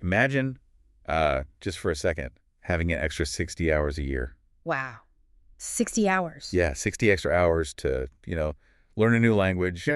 Imagine, just for a second, having an extra 60 hours a year. Wow. 60 hours. Yeah, 60 extra hours to, learn a new language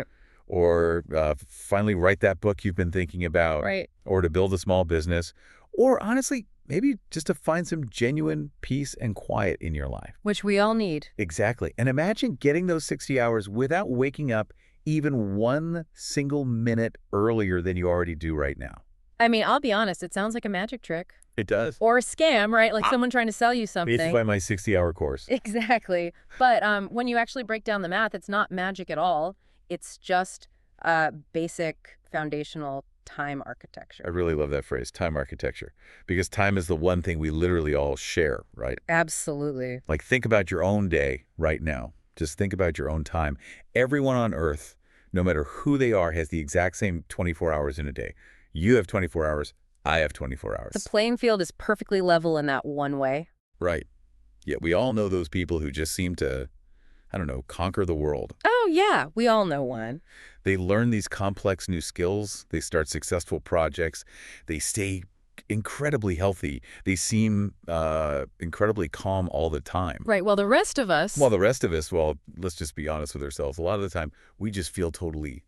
or finally write that book you've been thinking about Right. or to build a small business or honestly, maybe just to find some genuine peace and quiet in your life. Which we all need. Exactly. And imagine getting those 60 hours without waking up even one single minute earlier than you already do right now. I mean, I'll be honest, it sounds like a magic trick. It does. Or a scam, right? Like someone trying to sell you something. Paid by my 60-hour course. Exactly. But when you actually break down the math, it's not magic at all. It's just basic foundational time I architecture. really love that phrase, time architecture, because time is the one thing we literally all share, right? Absolutely. Like think about your own day right now. Just think about your own time. Everyone on Earth, no matter who they are, has the exact same 24 hours in a day. You have 24 hours. I have 24 hours. The playing field is perfectly level in that one way. Right. Yet we all know those people who just seem to, I don't know, conquer the world. Oh, yeah. We all know one. They learn these complex new skills. They start successful projects. They stay incredibly healthy. They seem incredibly calm all the time. Right. Well, the rest of us. While the rest of us, well, let's just be honest with ourselves. A lot of the time, we just feel totally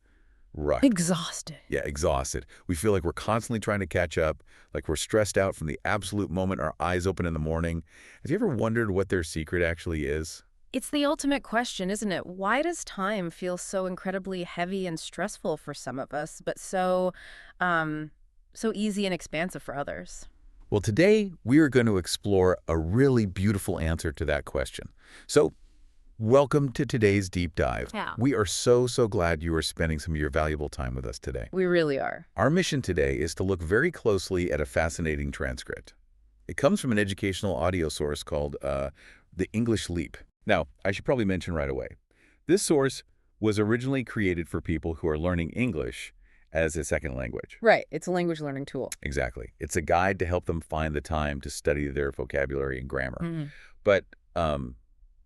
rushed. Exhausted. Yeah, exhausted. We feel like we're constantly trying to catch up, like we're stressed out from the absolute moment our eyes open in the morning. Have you ever wondered what their secret actually is? It's the ultimate question, isn't it? Why does time feel so incredibly heavy and stressful for some of us, but so easy and expansive for others? Well, today we are going to explore a really beautiful answer to that question. So, welcome to today's deep dive. Yeah. We are so glad you are spending some of your valuable time with us today. We really are. Our mission today is to look very closely at a fascinating transcript. It comes from an educational audio source called The English Leap. Now, I should probably mention right away, this source was originally created for people who are learning English as a second language. Right. It's a language learning tool. Exactly. It's a guide to help them find the time to study their vocabulary and grammar. Mhm. But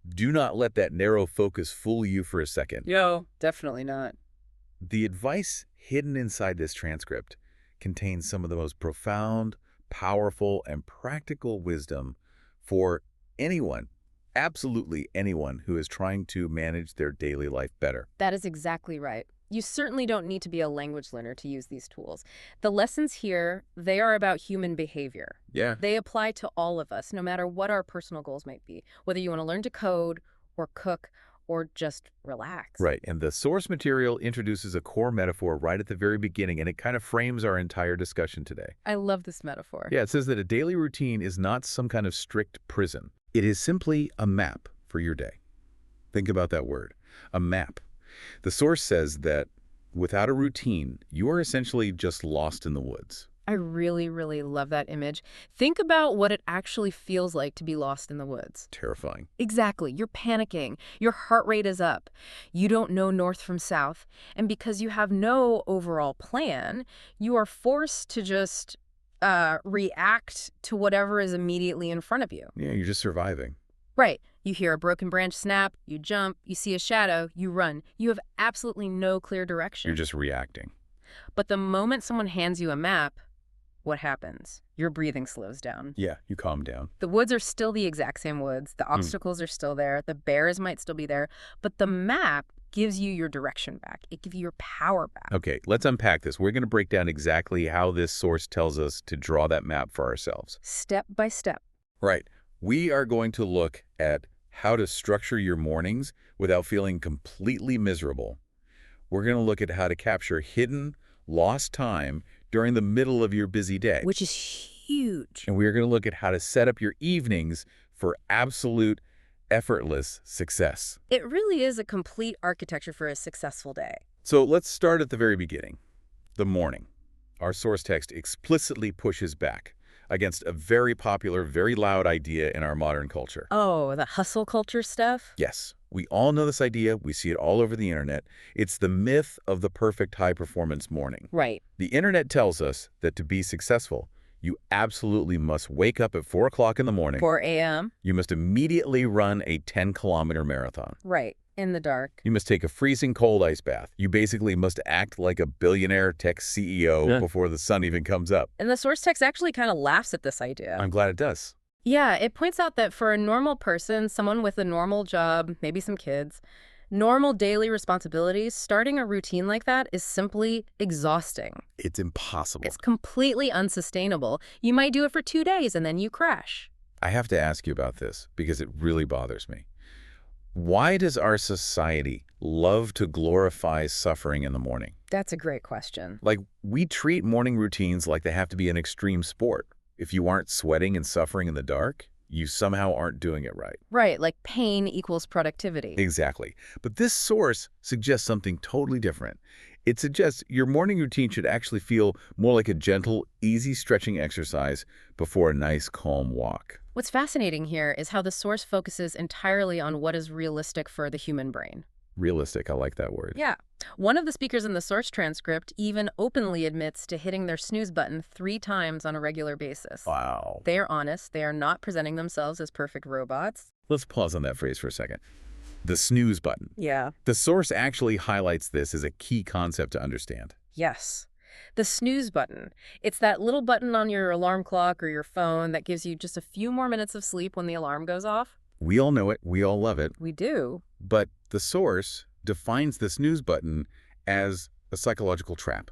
do not let that narrow focus fool you for a second. Yo, definitely not. The advice hidden inside this transcript contains some of the most profound, powerful, and practical wisdom for anyone, absolutely anyone who is trying to manage their daily life better. That is exactly right. You certainly don't need to be a language learner to use these tools. The lessons here, they are about human behavior. Yeah. They apply to all of us, no matter what our personal goals might be, whether you want to learn to code or cook or just relax. Right. And the source material introduces a core metaphor right at the very beginning, and it kind of frames our entire discussion today. I love this metaphor. Yeah, it says that a daily routine is not some kind of strict prison. It is simply a map for your day. Think about that word, a map. The source says that without a routine, you are essentially just lost in the woods. I really, really love that image. Think about what it actually feels like to be lost in the woods. Terrifying. Exactly. You're panicking. Your heart rate is up. You don't know north from south. And because you have no overall plan, you are forced to just react to whatever is immediately in front of you. Yeah, you're just surviving. Right. You hear a broken branch snap, you jump, you see a shadow, you run. You have absolutely no clear direction. You're just reacting. But the moment someone hands you a map, what happens? Your breathing slows down. Yeah, you calm down. The woods are still the exact same woods. The obstacles are still there. The bears might still be there. But the map gives you your direction back. It gives you your power back. Okay, let's unpack this. We're going to break down exactly how this source tells us to draw that map for ourselves. Step by step. Right. We are going to look at how to structure your mornings without feeling completely miserable. We're going to look at how to capture hidden, lost time during the middle of your busy day. Which is huge. And we are going to look at how to set up your evenings for absolute, effortless success. It really is a complete architecture for a successful day. So let's start at the very beginning, the morning. Our source text explicitly pushes back against a very popular, very loud idea in our modern culture. Oh, the hustle culture stuff? Yes, we all know this idea. We see it all over the internet. It's the myth of the perfect high-performance morning. Right. The internet tells us that to be successful, you absolutely must wake up at 4 o'clock in the morning. 4 a.m.? You must immediately run a 10-kilometer marathon. Right. In the dark. You must take a freezing cold ice bath. You basically must act like a billionaire tech CEO before the sun even comes up. And the source text actually kind of laughs at this idea. I'm glad it does. Yeah, it points out that for a normal person, someone with a normal job, maybe some kids, normal daily responsibilities, starting a routine like that is simply exhausting. It's impossible. It's completely unsustainable. You might do it for 2 days and then you crash. I have to ask you about this because it really bothers me. Why does our society love to glorify suffering in the morning? That's a great question. Like, we treat morning routines like they have to be an extreme sport. If you aren't sweating and suffering in the dark, you somehow aren't doing it right. Right, like pain equals productivity. Exactly. But this source suggests something totally different. It suggests your morning routine should actually feel more like a gentle, easy stretching exercise before a nice, calm walk. What's fascinating here is how the source focuses entirely on what is realistic for the human brain. Realistic, I like that word. Yeah. One of the speakers in the source transcript even openly admits to hitting their snooze button 3 times on a regular basis. Wow. They are honest. They are not presenting themselves as perfect robots. Let's pause on that phrase for a second. The snooze button. Yeah. The source actually highlights this as a key concept to understand. Yes. The snooze button. It's that little button on your alarm clock or your phone that gives you just a few more minutes of sleep when the alarm goes off. We all know it. We all love it. We do. But the source defines the snooze button as a psychological trap.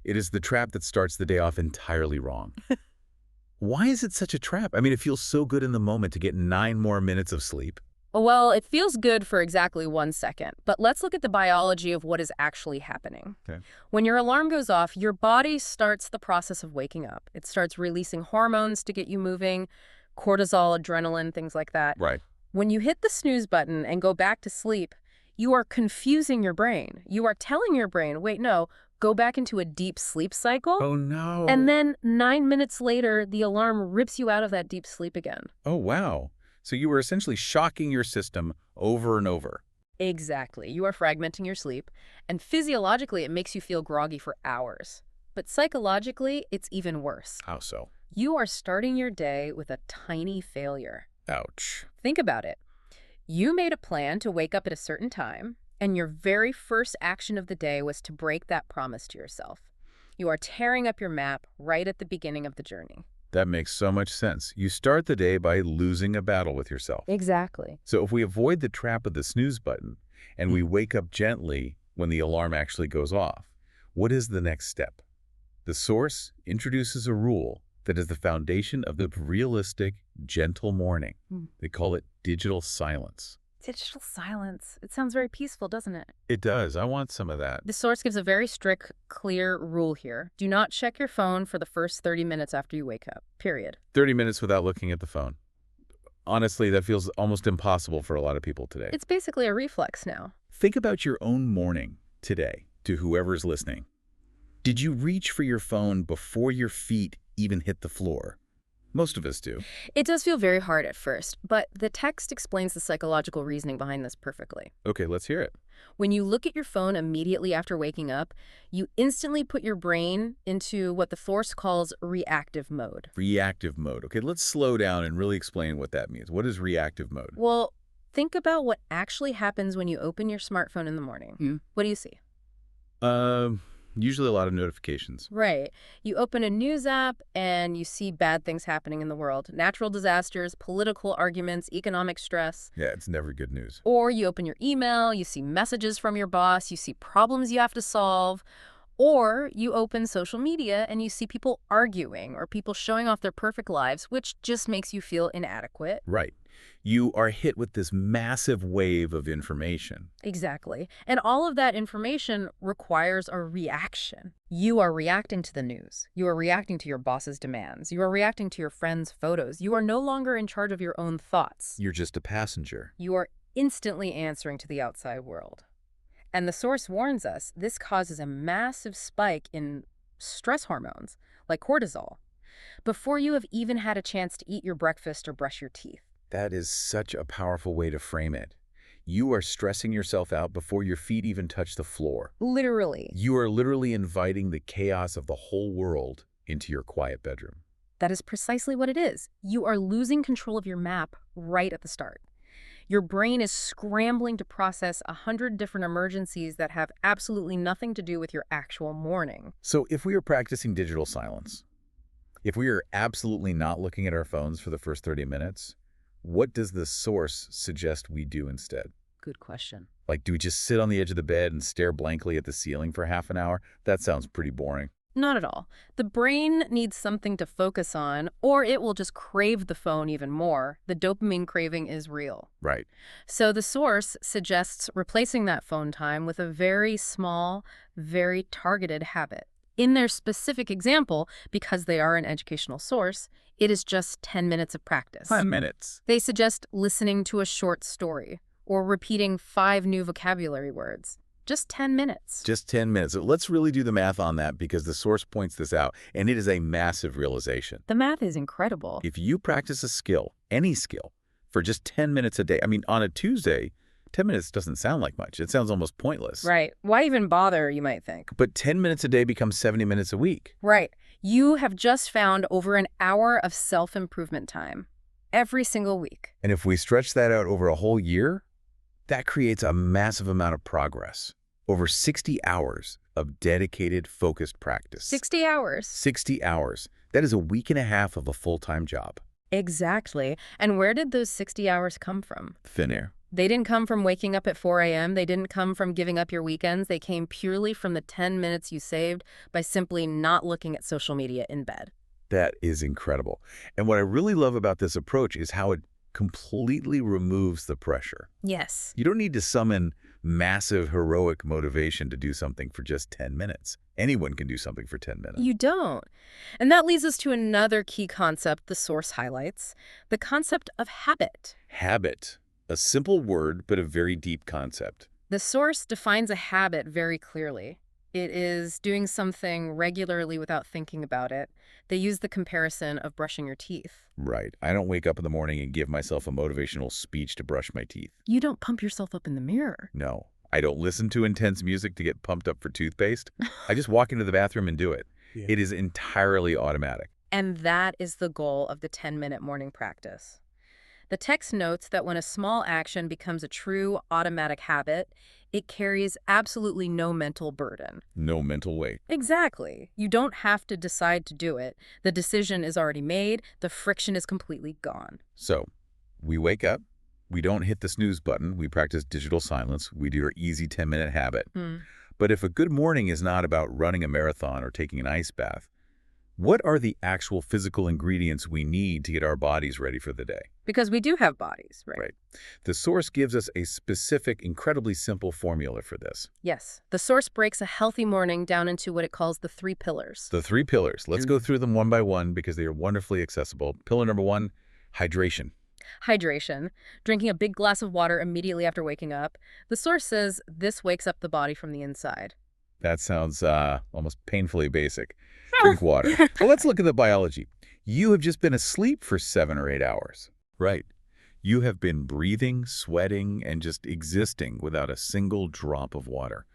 It is the trap that starts the day off entirely wrong. Why is it such a trap? I mean, it feels so good in the moment to get 9 more minutes of sleep. Well, it feels good for exactly 1 second, but let's look at the biology of what is actually happening. Okay. When your alarm goes off, your body starts the process of waking up. It starts releasing hormones to get you moving, cortisol, adrenaline, things like that. Right. When you hit the snooze button and go back to sleep, you are confusing your brain. You are telling your brain, wait, no, go back into a deep sleep cycle. Oh, no. And then 9 minutes later, the alarm rips you out of that deep sleep again. Oh, wow. So you were essentially shocking your system over and over. Exactly. You are fragmenting your sleep, and physiologically, it makes you feel groggy for hours. But psychologically, it's even worse. How so? You are starting your day with a tiny failure. Ouch. Think about it. You made a plan to wake up at a certain time, and your very first action of the day was to break that promise to yourself. You are tearing up your map right at the beginning of the journey. That makes so much sense. You start the day by losing a battle with yourself. Exactly. So if we avoid the trap of the snooze button and we wake up gently when the alarm actually goes off, what is the next step? The source introduces a rule that is the foundation of the realistic, gentle morning. They call it digital silence. Digital silence. It sounds very peaceful, doesn't it? It does. I want some of that. The source gives a very strict, clear rule here. Do not check your phone for the first 30 minutes after you wake up, period. 30 minutes without looking at the phone. Honestly, that feels almost impossible for a lot of people today. It's basically a reflex now. Think about your own morning today, to whoever's listening. Did you reach for your phone before your feet even hit the floor? Most of us do. It does feel very hard at first, but the text explains the psychological reasoning behind this perfectly. Okay, let's hear it. When you look at your phone immediately after waking up, you instantly put your brain into what the source calls reactive mode. Reactive mode. Okay, let's slow down and really explain what that means. What is reactive mode? Well, think about what actually happens when you open your smartphone in the morning. What do you see? Usually a lot of notifications. Right. You open a news app and you see bad things happening in the world. Natural disasters, political arguments, economic stress. Yeah, it's never good news. Or you open your email, you see messages from your boss, you see problems you have to solve. Or you open social media and you see people arguing or people showing off their perfect lives, which just makes you feel inadequate. Right. You are hit with this massive wave of information. Exactly. And all of that information requires a reaction. You are reacting to the news. You are reacting to your boss's demands. You are reacting to your friends' photos. You are no longer in charge of your own thoughts. You're just a passenger. You are instantly answering to the outside world. And the source warns us this causes a massive spike in stress hormones, like cortisol, before you have even had a chance to eat your breakfast or brush your teeth. That is such a powerful way to frame it. You are stressing yourself out before your feet even touch the floor. Literally. You are literally inviting the chaos of the whole world into your quiet bedroom. That is precisely what it is. You are losing control of your map right at the start. Your brain is scrambling to process 100 different emergencies that have absolutely nothing to do with your actual morning. So if we are practicing digital silence, if we are absolutely not looking at our phones for the first 30 minutes, what does the source suggest we do instead? Good question. Like, do we just sit on the edge of the bed and stare blankly at the ceiling for half an hour? That sounds pretty boring. Not at all. The brain needs something to focus on, or it will just crave the phone even more. The dopamine craving is real. Right. So the source suggests replacing that phone time with a very small, very targeted habit. In their specific example, because they are an educational source, it is just 10 minutes of practice. 5 minutes. They suggest listening to a short story or repeating 5 new vocabulary words. Just 10 minutes. Just 10 minutes. So let's really do the math on that because the source points this out, and it is a massive realization. The math is incredible. If you practice a skill, any skill, for just 10 minutes a day, I mean, on a Tuesday, 10 minutes doesn't sound like much. It sounds almost pointless. Right. Why even bother, you might think. But 10 minutes a day becomes 70 minutes a week. Right. You have just found over an hour of self-improvement time every single week. And if we stretch that out over a whole year, that creates a massive amount of progress. Over 60 hours of dedicated, focused practice. 60 hours. 60 hours. That is a week and a half of a full-time job. Exactly. And where did those 60 hours come from? Thin air. They didn't come from waking up at 4 a.m. They didn't come from giving up your weekends. They came purely from the 10 minutes you saved by simply not looking at social media in bed. That is incredible. And what I really love about this approach is how it completely removes the pressure. Yes. You don't need to summon massive heroic motivation to do something for just 10 minutes. Anyone can do something for 10 minutes. You don't. And that leads us to another key concept the source highlights, the concept of habit. Habit. A simple word, but a very deep concept. The source defines a habit very clearly. It is doing something regularly without thinking about it. They use the comparison of brushing your teeth. Right. I don't wake up in the morning and give myself a motivational speech to brush my teeth. You don't pump yourself up in the mirror. No. I don't listen to intense music to get pumped up for toothpaste. I just walk into the bathroom and do it. Yeah. It is entirely automatic. And that is the goal of the 10-minute morning practice. The text notes that when a small action becomes a true automatic habit, it carries absolutely no mental burden. No mental weight. Exactly. You don't have to decide to do it. The decision is already made. The friction is completely gone. So, we wake up. We don't hit the snooze button. We practice digital silence. We do our easy 10-minute habit. But if a good morning is not about running a marathon or taking an ice bath, what are the actual physical ingredients we need to get our bodies ready for the day? Because we do have bodies, right? Right. The source gives us a specific, incredibly simple formula for this. Yes. The source breaks a healthy morning down into what it calls the 3 pillars. The 3 pillars. Let's go through them one by one because they are wonderfully accessible. Pillar number 1, hydration. Hydration, drinking a big glass of water immediately after waking up. The source says this wakes up the body from the inside. That sounds almost painfully basic. Drink water. Well, let's look at the biology. You have just been asleep for 7 or 8 hours. Right. You have been breathing, sweating, and just existing without a single drop of water.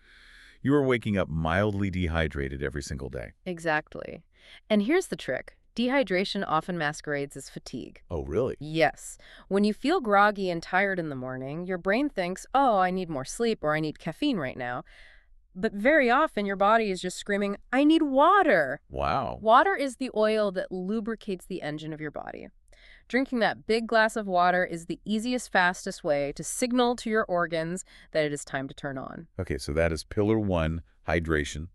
You are waking up mildly dehydrated every single day. Exactly. And here's the trick. Dehydration often masquerades as fatigue. Oh, really? Yes. When you feel groggy and tired in the morning, your brain thinks, oh, I need more sleep or I need caffeine right now. But very often your body is just screaming, I need water. Wow. Water is the oil that lubricates the engine of your body. Drinking that big glass of water is the easiest, fastest way to signal to your organs that it is time to turn on. Okay, so that is pillar 1, hydration.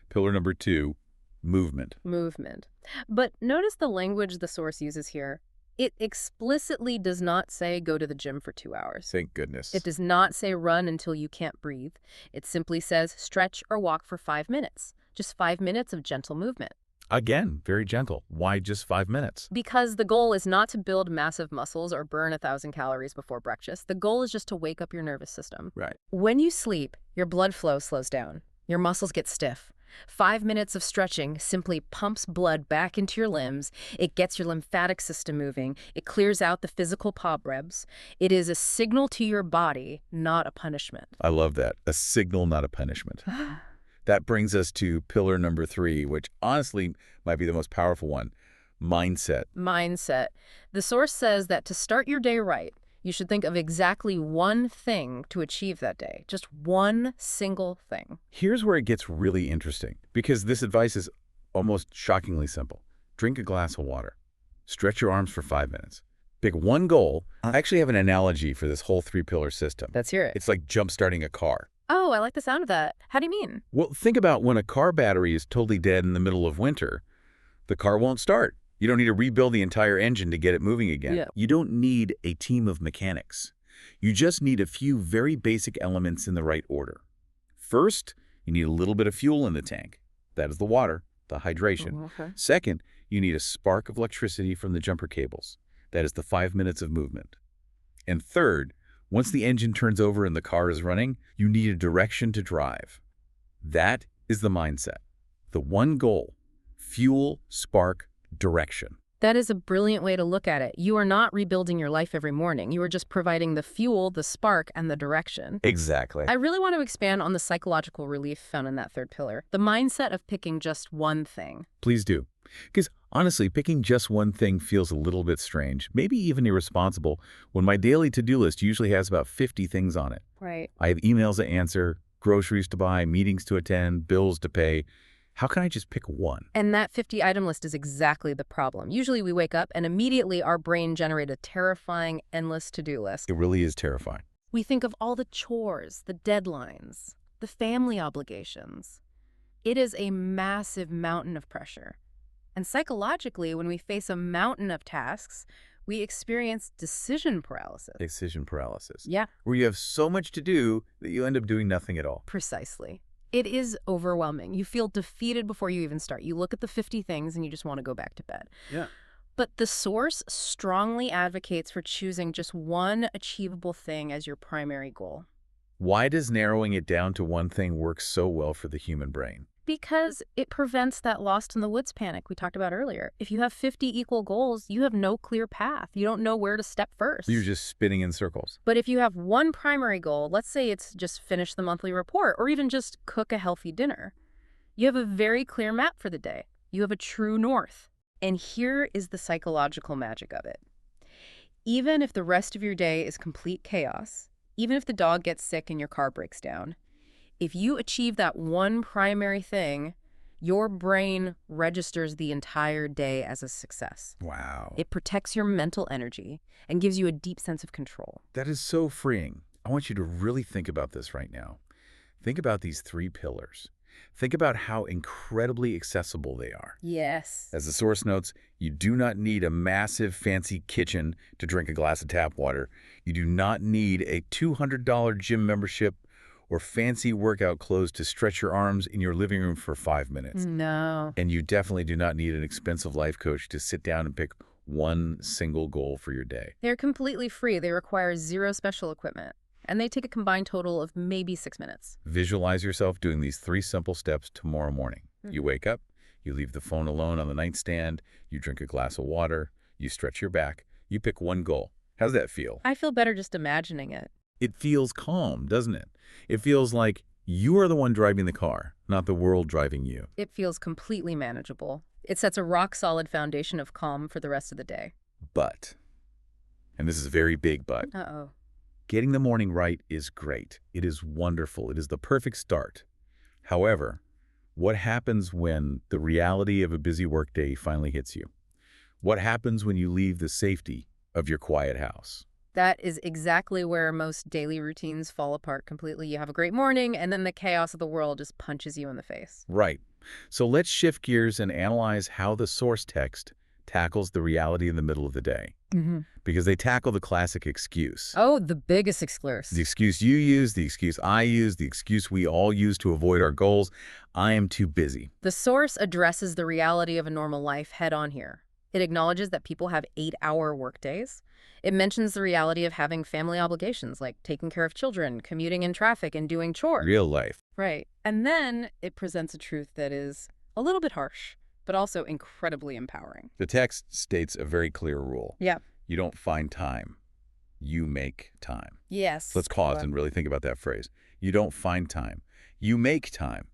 Pillar number 2, movement. Movement. But notice the language the source uses here. It explicitly does not say go to the gym for 2 hours. Thank goodness. It does not say run until you can't breathe. It simply says stretch or walk for 5 minutes. Just 5 minutes of gentle movement. Again, very gentle. Why just 5 minutes? Because the goal is not to build massive muscles or burn 1,000 calories before breakfast. The goal is just to wake up your nervous system. Right. When you sleep, your blood flow slows down. Your muscles get stiff. 5 minutes of stretching simply pumps blood back into your limbs. It gets your lymphatic system moving. It clears out the physical cobwebs. It is a signal to your body, not a punishment. I love that. A signal, not a punishment. That brings us to pillar number 3, which honestly might be the most powerful one, mindset. Mindset. The source says that to start your day right, You should think of exactly one thing to achieve that day. Just one single thing. Here's where it gets really interesting, because this advice is almost shockingly simple. Drink a glass of water. Stretch your arms for 5 minutes. Pick one goal. I actually have an analogy for this whole three-pillar system. Let's hear it. It's like jump-starting a car. Oh, I like the sound of that. How do you mean? Well, think about when a car battery is totally dead in the middle of winter. The car won't start. You don't need to rebuild the entire engine to get it moving again. Yeah. You don't need a team of mechanics. You just need a few very basic elements in the right order. First, you need a little bit of fuel in the tank. That is the water, the hydration. Okay. Second, you need a spark of electricity from the jumper cables. That is the 5 minutes of movement. And third, once the engine turns over and the car is running, you need a direction to drive. That is the mindset. The one goal: fuel, spark, direction. That is a brilliant way to look at it. You are not rebuilding your life every morning. You are just providing the fuel, the spark, and the direction. Exactly. I really want to expand on the psychological relief found in that third pillar, the mindset of picking just one thing. Please do. Because honestly, picking just one thing feels a little bit strange, maybe even irresponsible, when my daily to-do list usually has about 50 things on it. Right. I have emails to answer, groceries to buy, meetings to attend, bills to pay. How can I just pick one? And that 50-item list is exactly the problem. Usually we wake up and immediately our brain generates a terrifying, endless to-do list. It really is terrifying. We think of all the chores, the deadlines, the family obligations. It is a massive mountain of pressure. And psychologically, when we face a mountain of tasks, we experience decision paralysis. Decision paralysis. Yeah, Where you have so much to do that you end up doing nothing at all. precisely. It is overwhelming. You feel defeated before you even start. You look at the 50 things and you just want to go back to bed. Yeah. But the source strongly advocates for choosing just one achievable thing as your primary goal. Why does narrowing it down to one thing work so well for the human brain? Because it prevents that lost in the woods panic we talked about earlier. If you have 50 equal goals, you have no clear path. You don't know where to step first. You're just spinning in circles. But if you have one primary goal, let's say it's just finish the monthly report or even just cook a healthy dinner, you have a very clear map for the day. You have a true north. And here is the psychological magic of it. Even if the rest of your day is complete chaos, even if the dog gets sick and your car breaks down, if you achieve that one primary thing, your brain registers the entire day as a success. Wow. It protects your mental energy and gives you a deep sense of control. That is so freeing. I want you to really think about this right now. Think about these three pillars. Think about how incredibly accessible they are. Yes. As the source notes, you do not need a massive fancy kitchen to drink a glass of tap water. You do not need a $200 gym membership or fancy workout clothes to stretch your arms in your living room for 5 minutes. No. And you definitely do not need an expensive life coach to sit down and pick one single goal for your day. They're completely free. They require zero special equipment. And they take a combined total of maybe 6 minutes. Visualize yourself doing these 3 simple steps tomorrow morning. You wake up, you leave the phone alone on the nightstand, you drink a glass of water, you stretch your back, you pick one goal. How's that feel? I feel better just imagining it. It feels calm, doesn't it? It feels like you are the one driving the car, not the world driving you. It feels completely manageable. It sets a rock-solid foundation of calm for the rest of the day. But, and this is a very big but, Uh-oh. getting the morning right is great. It is wonderful. It is the perfect start. However, what happens when the reality of a busy workday finally hits you? What happens when you leave the safety of your quiet house? That is exactly where most daily routines fall apart completely. You have a great morning, and then the chaos of the world just punches you in the face. Right. So let's shift gears and analyze how the source text tackles the reality in the middle of the day. Because they tackle the classic excuse. Oh, the biggest excuse. The excuse you use, the excuse I use, the excuse we all use to avoid our goals. I am too busy. The source addresses the reality of a normal life head on here. It acknowledges that people have 8-hour workdays. It mentions the reality of having family obligations like taking care of children, commuting in traffic, and doing chores. Real life. Right. And then it presents a truth that is a little bit harsh, but also incredibly empowering. The text states a very clear rule. Yeah. You don't find time. You make time. Yes. Let's pause and really think about that phrase. You don't find time. You make time.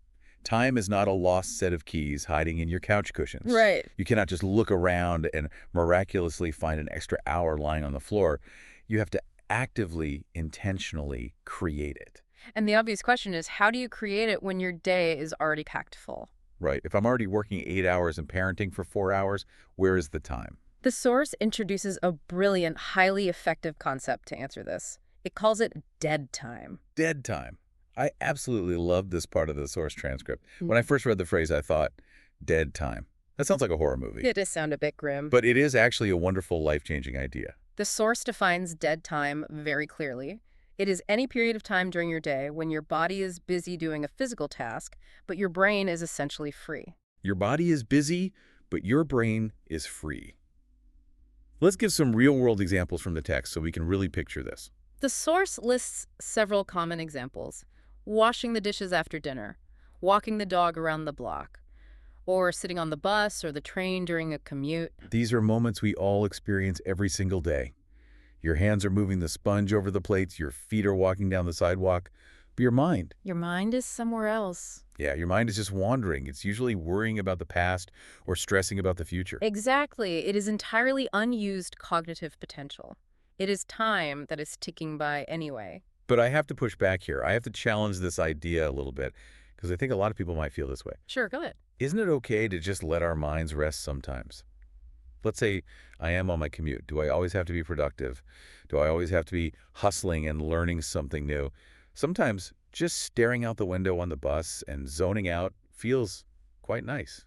Time is not a lost set of keys hiding in your couch cushions. Right. You cannot just look around and miraculously find an extra hour lying on the floor. You have to actively, intentionally create it. And the obvious question is, how do you create it when your day is already packed full? Right. If I'm already working 8 hours and parenting for 4 hours, where is the time? The source introduces a brilliant, highly effective concept to answer this. It calls it dead time. Dead time. I absolutely love this part of the source transcript. Mm. When I first read the phrase, I thought, dead time. That sounds like a horror movie. It does sound a bit grim. But it is actually a wonderful, life-changing idea. The source defines dead time very clearly. It is any period of time during your day when your body is busy doing a physical task, but your brain is essentially free. Your body is busy, but your brain is free. Let's give some real-world examples from the text so we can really picture this. The source lists several common examples: washing the dishes after dinner, walking the dog around the block, or sitting on the bus or the train during a commute. These are moments we all experience every single day. Your hands are moving the sponge over the plates, your feet are walking down the sidewalk, but your mind, Your mind is somewhere else. your mind is just wandering. It's usually worrying about the past or stressing about the future. Exactly. It is entirely unused cognitive potential. It is time that is ticking by anyway. But I have to push back here. I have to challenge this idea a little bit because I think a lot of people might feel this way. Sure, go ahead. Isn't it okay to just let our minds rest sometimes? Let's say I am on my commute. Do I always have to be productive? Do I always have to be hustling and learning something new? Sometimes just staring out the window on the bus and zoning out feels quite nice.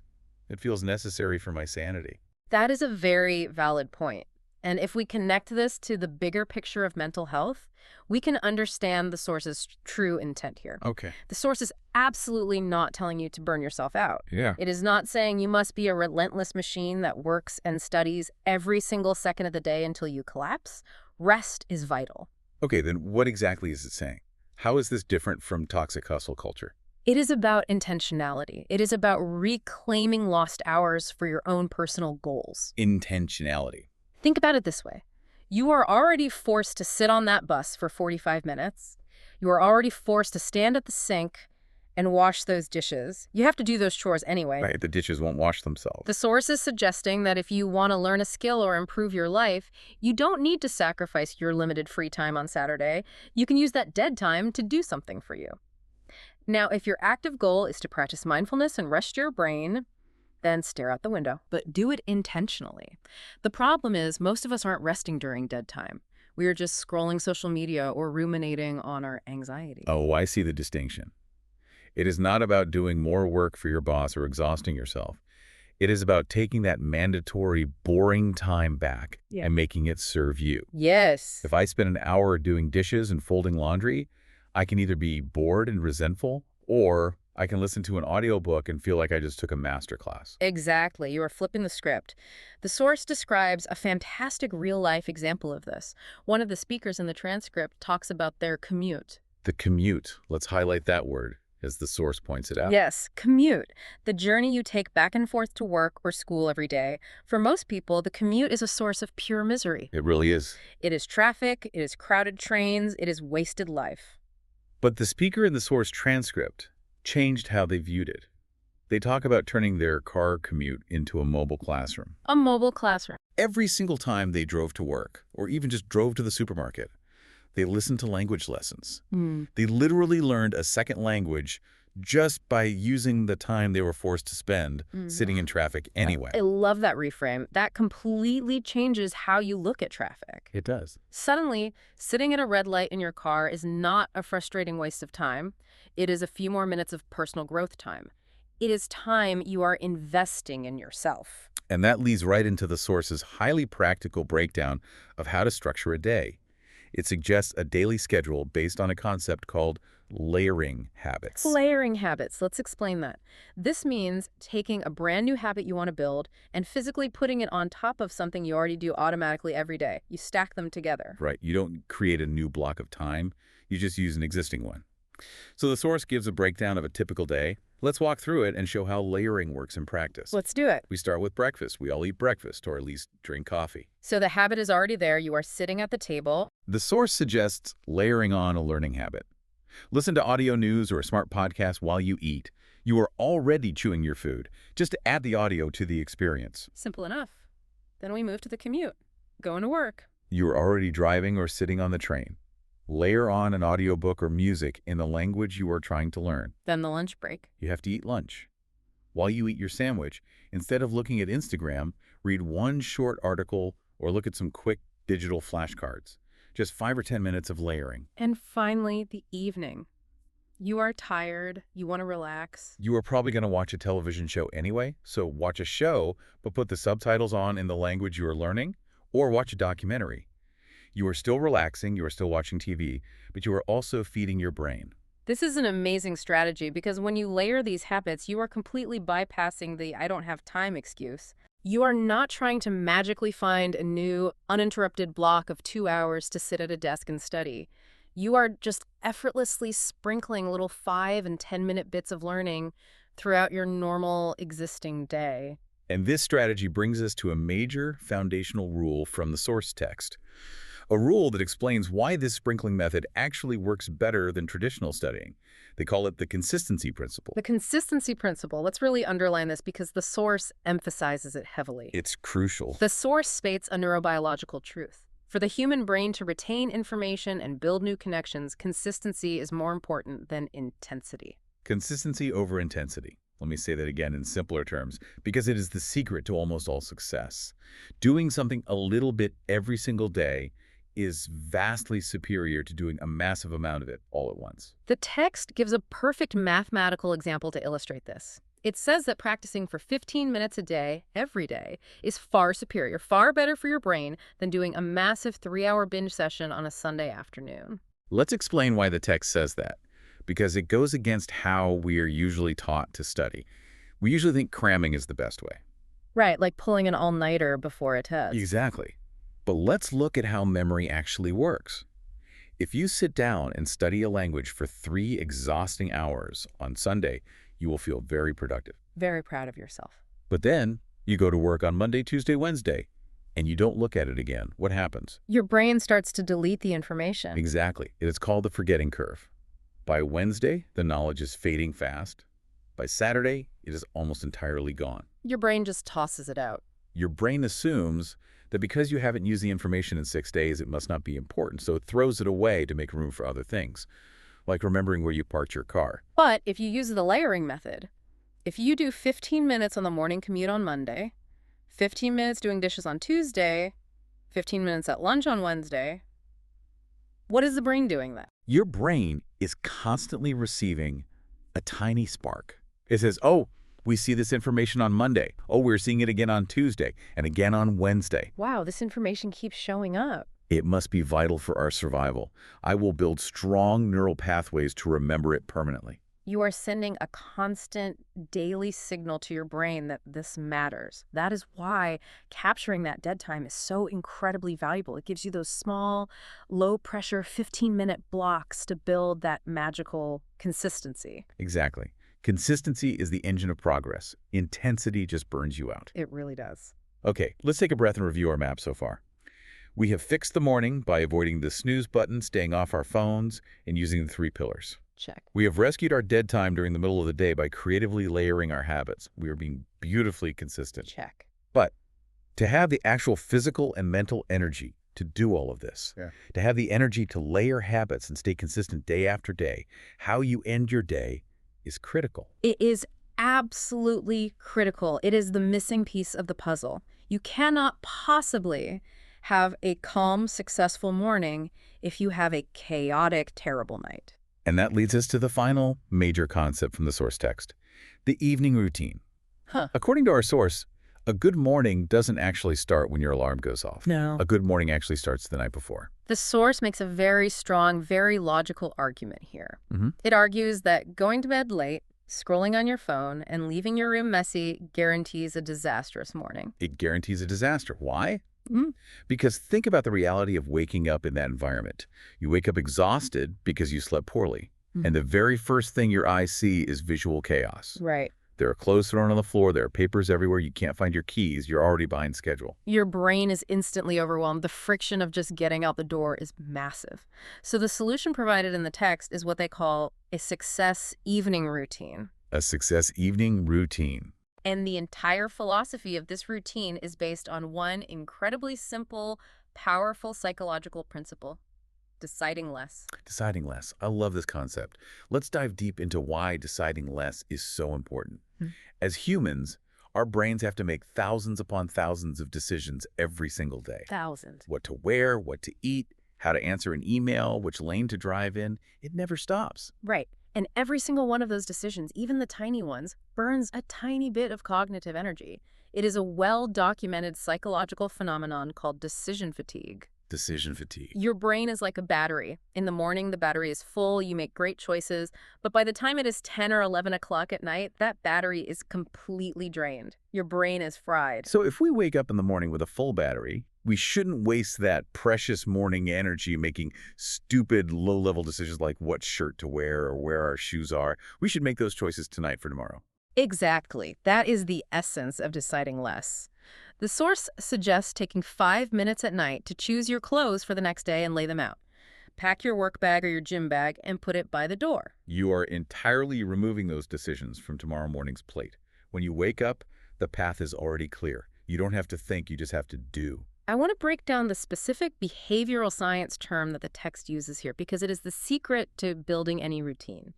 It feels necessary for my sanity. That is a very valid point. And if we connect this to the bigger picture of mental health, we can understand the source's true intent here. Okay. The source is absolutely not telling you to burn yourself out. Yeah. It is not saying you must be a relentless machine that works and studies every single second of the day until you collapse. Rest is vital. Okay, then what exactly is it saying? How is this different from toxic hustle culture? It is about intentionality. It is about reclaiming lost hours for your own personal goals. Intentionality. Think about it this way. You are already forced to sit on that bus for 45 minutes. You are already forced to stand at the sink and wash those dishes. You have to do those chores anyway. Right, the dishes won't wash themselves. The source is suggesting that if you want to learn a skill or improve your life, you don't need to sacrifice your limited free time on Saturday. You can use that dead time to do something for you. Now, if your active goal is to practice mindfulness and rest your brain, then stare out the window, but do it intentionally. The problem is most of us aren't resting during dead time. We are just scrolling social media or ruminating on our anxiety. Oh, I see the distinction. It is not about doing more work for your boss or exhausting yourself. It is about taking that mandatory, boring time back and making it serve you. Yes. If I spend an hour doing dishes and folding laundry, I can either be bored and resentful, or I can listen to an audiobook and feel like I just took a master class. Exactly. You are flipping the script. The source describes a fantastic real-life example of this. One of the speakers in the transcript talks about their commute. The commute, let's highlight that word, as the source points it out. Yes, commute. The journey you take back and forth to work or school every day. For most people, the commute is a source of pure misery. It really is. It is traffic, it is crowded trains, it is wasted life. But the speaker in the source transcript changed how they viewed it. They talk about turning their car commute into a mobile classroom. A mobile classroom. Every single time they drove to work, or even just drove to the supermarket, they listened to language lessons. They literally learned a second language just by using the time they were forced to spend sitting in traffic anyway. I love that reframe. That completely changes how you look at traffic. It does. Suddenly, sitting at a red light in your car is not a frustrating waste of time. It is a few more minutes of personal growth time. It is time you are investing in yourself. And that leads right into the source's highly practical breakdown of how to structure a day. It suggests a daily schedule based on a concept called layering habits. Layering habits. Let's explain that. This means taking a brand new habit you want to build and physically putting it on top of something you already do automatically every day. You stack them together. Right. You don't create a new block of time. You just use an existing one. So the source gives a breakdown of a typical day. Let's walk through it and show how layering works in practice. Let's do it. We start with breakfast. We all eat breakfast, or at least drink coffee. So the habit is already there. You are sitting at the table. The source suggests layering on a learning habit. Listen to audio news or a smart podcast while you eat. You are already chewing your food. Just add the audio to the experience. Simple enough. Then we move to the commute. Going to work. You're already driving or sitting on the train. Layer on an audiobook or music in the language you are trying to learn. Then the lunch break. You have to eat lunch. While you eat your sandwich, instead of looking at Instagram, read one short article or look at some quick digital flashcards. Just 5 or 10 minutes of layering. And finally, the evening. You are tired, you want to relax. You are probably going to watch a television show anyway, so watch a show, but put the subtitles on in the language you are learning, or watch a documentary. You are still relaxing, you are still watching TV, but you are also feeding your brain. This is an amazing strategy because when you layer these habits, you are completely bypassing the "I don't have time" excuse. You are not trying to magically find a new, uninterrupted block of 2 hours to sit at a desk and study. You are just effortlessly sprinkling little 5 and 10-minute bits of learning throughout your normal existing day. And this strategy brings us to a major foundational rule from the source text. A rule that explains why this sprinkling method actually works better than traditional studying. They call it the consistency principle. The consistency principle, let's really underline this because the source emphasizes it heavily. It's crucial. The source states a neurobiological truth. For the human brain to retain information and build new connections, consistency is more important than intensity. Consistency over intensity. Let me say that again in simpler terms, because it is the secret to almost all success. Doing something a little bit every single day is vastly superior to doing a massive amount of it all at once. The text gives a perfect mathematical example to illustrate this. It says that practicing for 15 minutes a day, every day, is far superior, far better for your brain than doing a massive 3-hour binge session on a Sunday afternoon. Let's explain why the text says that, because it goes against how we are usually taught to study. We usually think cramming is the best way. Right, like pulling an all-nighter before a test. Exactly. But let's look at how memory actually works. If you sit down and study a language for 3 exhausting hours on Sunday, you will feel very productive. Very proud of yourself. But then you go to work on Monday, Tuesday, Wednesday, and you don't look at it again. What happens? Your brain starts to delete the information. Exactly. It is called the forgetting curve. By Wednesday, the knowledge is fading fast. By Saturday, it is almost entirely gone. Your brain just tosses it out. Your brain assumes that because you haven't used the information in 6 days, it must not be important, so it throws it away to make room for other things, like remembering where you parked your car. But if you use the layering method, if you do 15 minutes on the morning commute on Monday, 15 minutes doing dishes on Tuesday, 15 minutes at lunch on Wednesday, what is the brain doing then? Your brain is constantly receiving a tiny spark. It says, oh, we see this information on Monday. Oh, we're seeing it again on Tuesday and again on Wednesday. Wow, this information keeps showing up. It must be vital for our survival. I will build strong neural pathways to remember it permanently. You are sending a constant daily signal to your brain that this matters. That is why capturing that dead time is so incredibly valuable. It gives you those small, low-pressure 15-minute blocks to build that magical consistency. Exactly. Consistency is the engine of progress. Intensity just burns you out. It really does. Okay, let's take a breath and review our map so far. We have fixed the morning by avoiding the snooze button, staying off our phones, and using the 3 pillars. Check. We have rescued our dead time during the middle of the day by creatively layering our habits. We are being beautifully consistent. Check. But to have the actual physical and mental energy to do all of this, to have the energy to layer habits and stay consistent day after day, how you end your day is critical. It is absolutely critical. It is the missing piece of the puzzle. You cannot possibly have a calm, successful morning if you have a chaotic, terrible night. And that leads us to the final major concept from the source text, the evening routine. According to our source, a good morning doesn't actually start when your alarm goes off. No. A good morning actually starts the night before. The source makes a very strong, very logical argument here. Mm-hmm. It argues that going to bed late, scrolling on your phone, and leaving your room messy guarantees a disastrous morning. It guarantees a disaster. Why? Mm. Because think about the reality of waking up in that environment. You wake up exhausted because you slept poorly. And the very first thing your eyes see is visual chaos. Right. There are clothes thrown on the floor. There are papers everywhere. You can't find your keys. You're already behind schedule. Your brain is instantly overwhelmed. The friction of just getting out the door is massive. So the solution provided in the text is what they call a success evening routine. A success evening routine. And the entire philosophy of this routine is based on one incredibly simple, powerful psychological principle: deciding less. Deciding less. I love this concept. Let's dive deep into why deciding less is so important. Hmm. As humans, our brains have to make thousands upon thousands of decisions every single day. Thousands. What to wear, what to eat, how to answer an email, which lane to drive in. It never stops. Right. And every single one of those decisions, even the tiny ones, burns a tiny bit of cognitive energy. It is a well-documented psychological phenomenon called decision fatigue. Decision fatigue. Your brain is like a battery. In the morning, the battery is full, you make great choices, but by the time it is 10 or 11 o'clock at night, that battery is completely drained. Your brain is fried. So if we wake up in the morning with a full battery, we shouldn't waste that precious morning energy making stupid low-level decisions like what shirt to wear or where our shoes are. We should make those choices tonight for tomorrow. Exactly. That is the essence of deciding less. The source suggests taking 5 minutes at night to choose your clothes for the next day and lay them out. Pack your work bag or your gym bag and put it by the door. You are entirely removing those decisions from tomorrow morning's plate. When you wake up, the path is already clear. You don't have to think, you just have to do. I want to break down the specific behavioral science term that the text uses here because it is the secret to building any routine.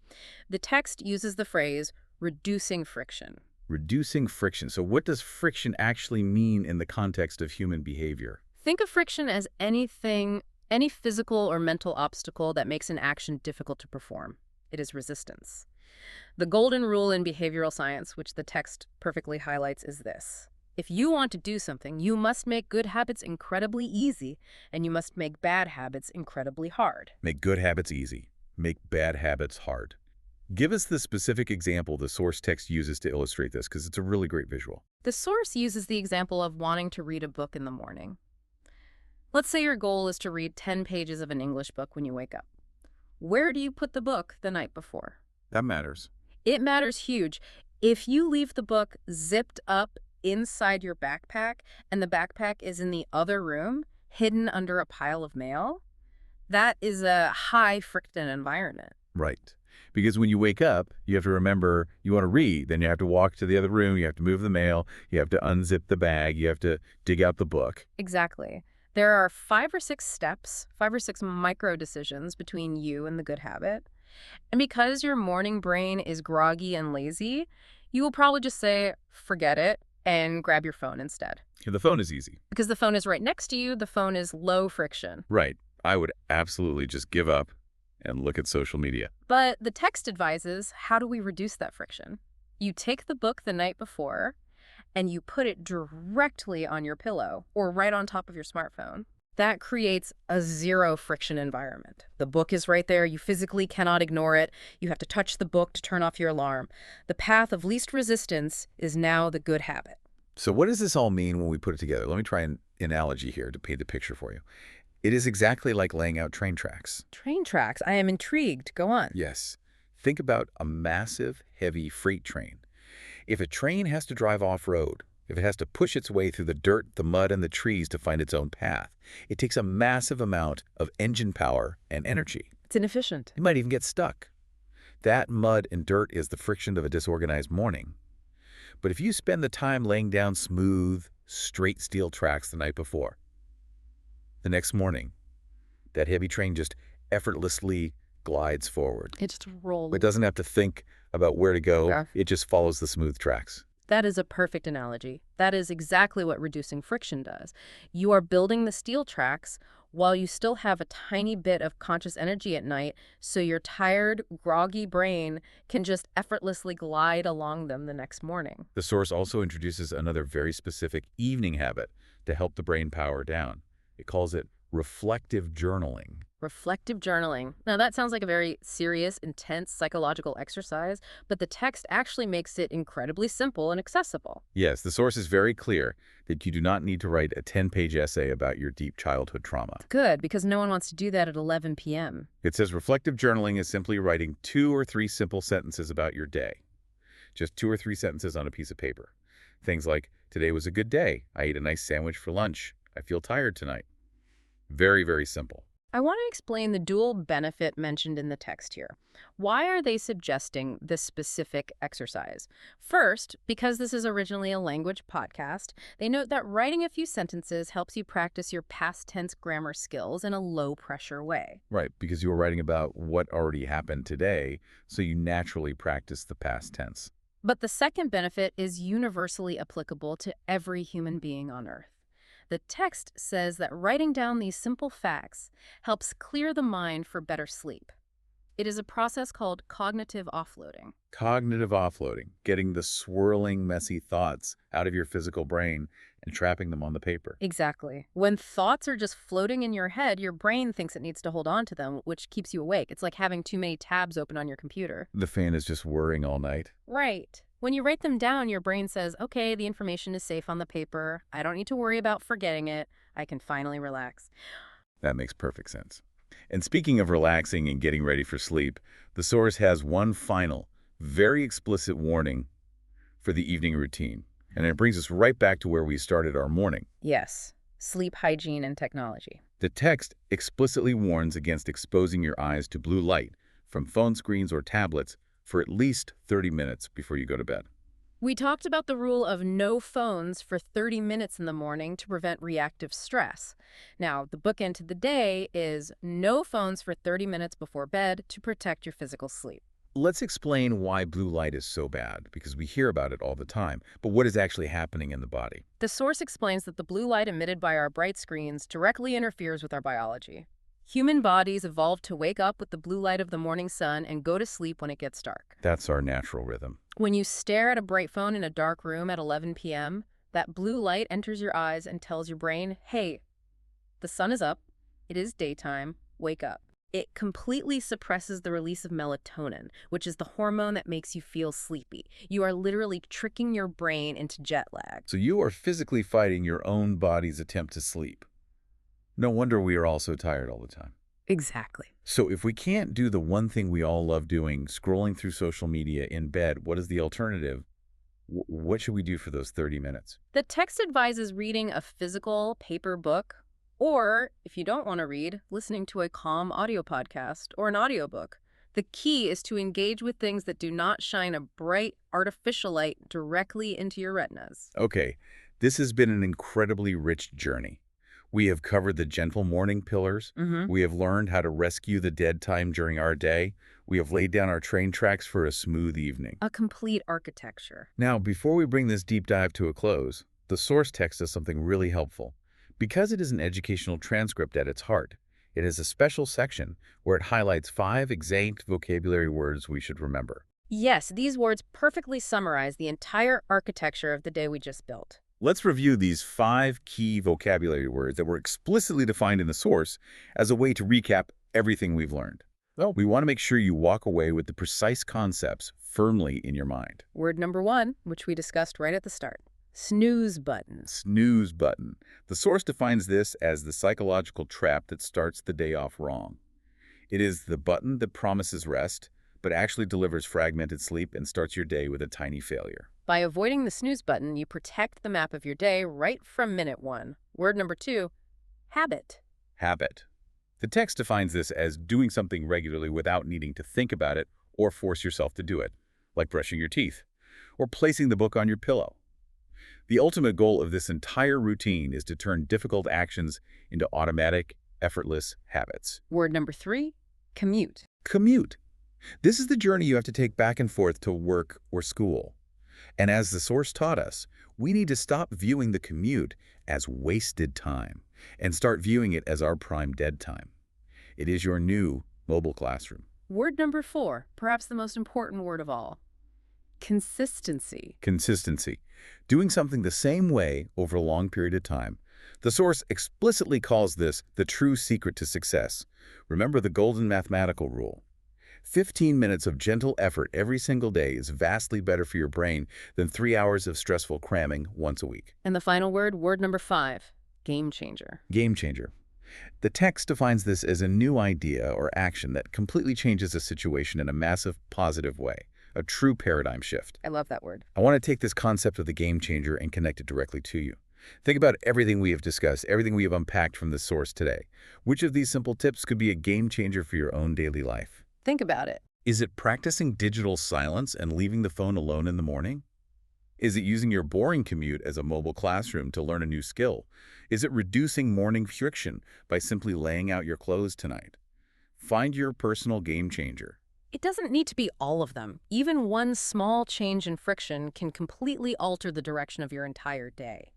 The text uses the phrase reducing friction. Reducing friction. So what does friction actually mean in the context of human behavior? Think of friction as any physical or mental obstacle that makes an action difficult to perform. It is resistance. The golden rule in behavioral science, which the text perfectly highlights, is this: if you want to do something, you must make good habits incredibly easy, and you must make bad habits incredibly hard. Make good habits easy. Make bad habits hard. Give us the specific example the source text uses to illustrate this, because it's a really great visual. The source uses the example of wanting to read a book in the morning. Let's say your goal is to read 10 pages of an English book when you wake up. Where do you put the book the night before? That matters. It matters huge. If you leave the book zipped up inside your backpack and the backpack is in the other room, hidden under a pile of mail, that is a high friction environment. Right. Because when you wake up, you have to remember you want to read. Then you have to walk to the other room. You have to move the mail. You have to unzip the bag. You have to dig out the book. Exactly. There are 5 or 6 steps, 5 or 6 micro decisions between you and the good habit. And because your morning brain is groggy and lazy, you will probably just say, forget it, and grab your phone instead. The phone is easy. Because the phone is right next to you, the phone is low friction. Right. I would absolutely just give up and look at social media. But the text advises, how do we reduce that friction? You take the book the night before and you put it directly on your pillow or right on top of your smartphone. That creates a zero friction environment. The book is right there. You physically cannot ignore it. You have to touch the book to turn off your alarm. The path of least resistance is now the good habit. So what does this all mean when we put it together? Let me try an analogy here to paint the picture for you. It is exactly like laying out train tracks. Train tracks. I am intrigued. Go on. Yes. Think about a massive, heavy freight train. If a train has to drive off-road, if it has to push its way through the dirt, the mud, and the trees to find its own path, it takes a massive amount of engine power and energy. It's inefficient. It might even get stuck. That mud and dirt is the friction of a disorganized morning. But if you spend the time laying down smooth, straight steel tracks the night before, the next morning, that heavy train just effortlessly glides forward. It just rolls. It doesn't have to think about where to go. Yeah. It just follows the smooth tracks. That is a perfect analogy. That is exactly what reducing friction does. You are building the steel tracks while you still have a tiny bit of conscious energy at night, so your tired, groggy brain can just effortlessly glide along them the next morning. The source also introduces another very specific evening habit to help the brain power down. It calls it reflective journaling. Reflective journaling. Now, that sounds like a very serious, intense psychological exercise, but the text actually makes it incredibly simple and accessible. Yes, the source is very clear that you do not need to write a 10-page essay about your deep childhood trauma. Good, because no one wants to do that at 11 p.m. It says reflective journaling is simply writing 2 or 3 simple sentences about your day. Just 2 or 3 sentences on a piece of paper. Things like, today was a good day. I ate a nice sandwich for lunch. I feel tired tonight. Very, very simple. I want to explain the dual benefit mentioned in the text here. Why are they suggesting this specific exercise? First, because this is originally a language podcast, they note that writing a few sentences helps you practice your past tense grammar skills in a low pressure way. Right, because you were writing about what already happened today, so you naturally practice the past tense. But the second benefit is universally applicable to every human being on Earth. The text says that writing down these simple facts helps clear the mind for better sleep. It is a process called cognitive offloading. Cognitive offloading, getting the swirling, messy thoughts out of your physical brain and trapping them on the paper. Exactly. When thoughts are just floating in your head, your brain thinks it needs to hold on to them, which keeps you awake. It's like having too many tabs open on your computer. The fan is just whirring all night. Right. When you write them down, your brain says, okay, the information is safe on the paper. I don't need to worry about forgetting it. I can finally relax. That makes perfect sense. And speaking of relaxing and getting ready for sleep, the source has one final, very explicit warning for the evening routine. And it brings us right back to where we started our morning. Yes, sleep hygiene and technology. The text explicitly warns against exposing your eyes to blue light from phone screens or tablets for at least 30 minutes before you go to bed. We talked about the rule of no phones for 30 minutes in the morning to prevent reactive stress. Now, the bookend to the day is no phones for 30 minutes before bed to protect your physical sleep. Let's explain why blue light is so bad, because we hear about it all the time. But what is actually happening in the body? The source explains that the blue light emitted by our bright screens directly interferes with our biology. Human bodies evolved to wake up with the blue light of the morning sun and go to sleep when it gets dark. That's our natural rhythm. When you stare at a bright phone in a dark room at 11 p.m., that blue light enters your eyes and tells your brain, hey, the sun is up, it is daytime, wake up. It completely suppresses the release of melatonin, which is the hormone that makes you feel sleepy. You are literally tricking your brain into jet lag. So you are physically fighting your own body's attempt to sleep. No wonder we are all so tired all the time. Exactly. So if we can't do the one thing we all love doing, scrolling through social media in bed, what is the alternative? What should we do for those 30 minutes? The text advises reading a physical paper book, or if you don't want to read, listening to a calm audio podcast or an audiobook. The key is to engage with things that do not shine a bright, artificial light directly into your retinas. Okay, this has been an incredibly rich journey. We have covered the gentle morning pillars. We have learned how to rescue the dead time during our day. We have laid down our train tracks for a smooth evening. A complete architecture. Now, before we bring this deep dive to a close, the source text does something really helpful. Because it is an educational transcript at its heart, it has a special section where it highlights 5 exact vocabulary words we should remember. Yes, these words perfectly summarize the entire architecture of the day we just built. Let's review these 5 key vocabulary words that were explicitly defined in the source as a way to recap everything we've learned. We want to make sure you walk away with the precise concepts firmly in your mind. Word number 1, which we discussed right at the start. Snooze button. Snooze button. The source defines this as the psychological trap that starts the day off wrong. It is the button that promises rest, but actually delivers fragmented sleep and starts your day with a tiny failure. By avoiding the snooze button, you protect the map of your day right from minute 1. Word number 2, habit. Habit. The text defines this as doing something regularly without needing to think about it or force yourself to do it, like brushing your teeth or placing the book on your pillow. The ultimate goal of this entire routine is to turn difficult actions into automatic, effortless habits. Word number 3, commute. Commute. This is the journey you have to take back and forth to work or school. And as the source taught us, we need to stop viewing the commute as wasted time and start viewing it as our prime dead time. It is your new mobile classroom. Word number 4, perhaps the most important word of all. Consistency. Consistency. Doing something the same way over a long period of time. The source explicitly calls this the true secret to success. Remember the golden mathematical rule. 15 minutes of gentle effort every single day is vastly better for your brain than 3 hours of stressful cramming once a week. And the final word, word number 5, game changer. Game changer. The text defines this as a new idea or action that completely changes a situation in a massive, positive way. A true paradigm shift. I love that word. I want to take this concept of the game changer and connect it directly to you. Think about everything we have discussed, everything we have unpacked from this source today. Which of these simple tips could be a game changer for your own daily life? Think about it. Is it practicing digital silence and leaving the phone alone in the morning? Is it using your boring commute as a mobile classroom to learn a new skill? Is it reducing morning friction by simply laying out your clothes tonight? Find your personal game changer. It doesn't need to be all of them. Even one small change in friction can completely alter the direction of your entire day.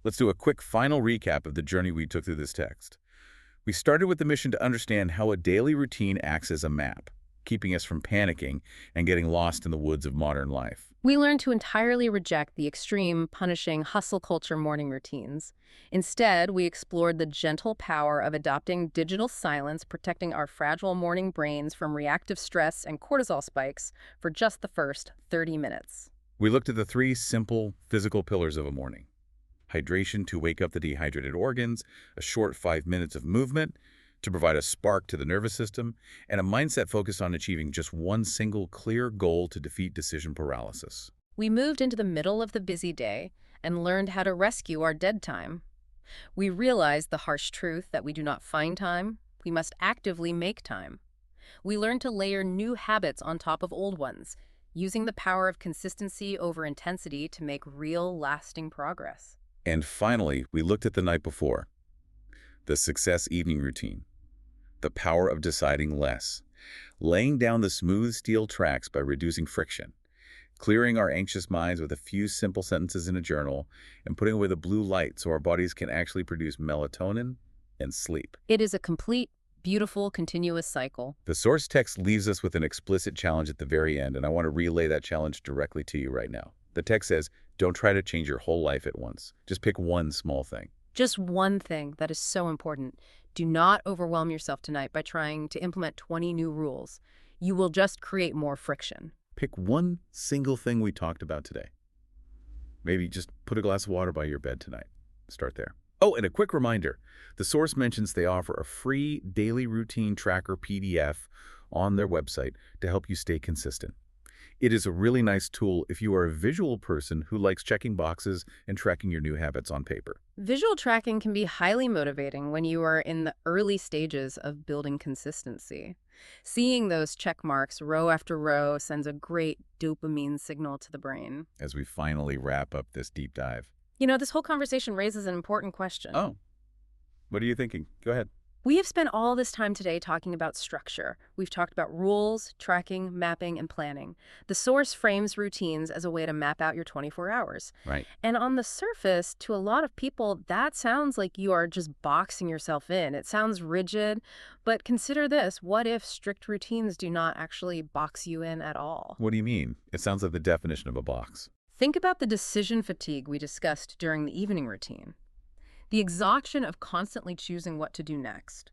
Let's do a quick final recap of the journey we took through this text. We started with the mission to understand how a daily routine acts as a map, keeping us from panicking and getting lost in the woods of modern life. We learned to entirely reject the extreme, punishing hustle culture morning routines. Instead, we explored the gentle power of adopting digital silence, protecting our fragile morning brains from reactive stress and cortisol spikes for just the first 30 minutes. We looked at the three simple physical pillars of a morning: hydration to wake up the dehydrated organs, a short 5 minutes of movement to provide a spark to the nervous system, and a mindset focused on achieving just one single clear goal to defeat decision paralysis. We moved into the middle of the busy day and learned how to rescue our dead time. We realized the harsh truth that we do not find time, we must actively make time. We learned to layer new habits on top of old ones, using the power of consistency over intensity to make real, lasting progress. And finally, we looked at the night before, the success evening routine, the power of deciding less, laying down the smooth steel tracks by reducing friction, clearing our anxious minds with a few simple sentences in a journal, and putting away the blue light so our bodies can actually produce melatonin and sleep. It is a complete, beautiful, continuous cycle. The source text leaves us with an explicit challenge at the very end, and I want to relay that challenge directly to you right now. The text says, don't try to change your whole life at once. Just pick one small thing. Just one thing that is so important. Do not overwhelm yourself tonight by trying to implement 20 new rules. You will just create more friction. Pick one single thing we talked about today. Maybe just put a glass of water by your bed tonight. Start there. Oh, and a quick reminder, the source mentions they offer a free daily routine tracker PDF on their website to help you stay consistent. It is a really nice tool if you are a visual person who likes checking boxes and tracking your new habits on paper. Visual tracking can be highly motivating when you are in the early stages of building consistency. Seeing those check marks row after row sends a great dopamine signal to the brain. As we finally wrap up this deep dive. You know, this whole conversation raises an important question. Oh, what are you thinking? Go ahead. We have spent all this time today talking about structure. We've talked about rules, tracking, mapping, and planning. The source frames routines as a way to map out your 24 hours. Right. And on the surface, to a lot of people, that sounds like you are just boxing yourself in. It sounds rigid, but consider this. What if strict routines do not actually box you in at all? What do you mean? It sounds like the definition of a box. Think about the decision fatigue we discussed during the evening routine. The exhaustion of constantly choosing what to do next.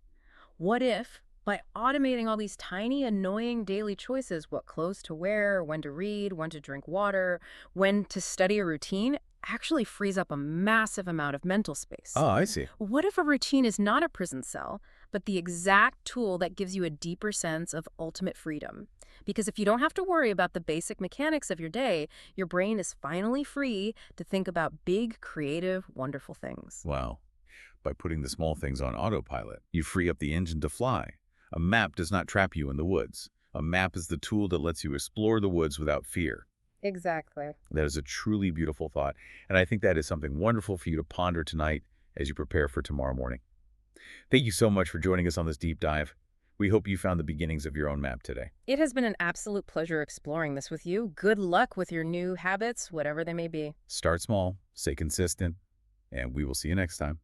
What if, by automating all these tiny, annoying daily choices, what clothes to wear, when to read, when to drink water, when to study a routine, actually frees up a massive amount of mental space? Oh, I see. What if a routine is not a prison cell, but the exact tool that gives you a deeper sense of ultimate freedom? Because if you don't have to worry about the basic mechanics of your day, your brain is finally free to think about big, creative, wonderful things. Wow. By putting the small things on autopilot, you free up the engine to fly. A map does not trap you in the woods. A map is the tool that lets you explore the woods without fear. Exactly. That is a truly beautiful thought, and I think that is something wonderful for you to ponder tonight as you prepare for tomorrow morning. Thank you so much for joining us on this deep dive. We hope you found the beginnings of your own map today. It has been an absolute pleasure exploring this with you. Good luck with your new habits, whatever they may be. Start small, stay consistent, and we will see you next time.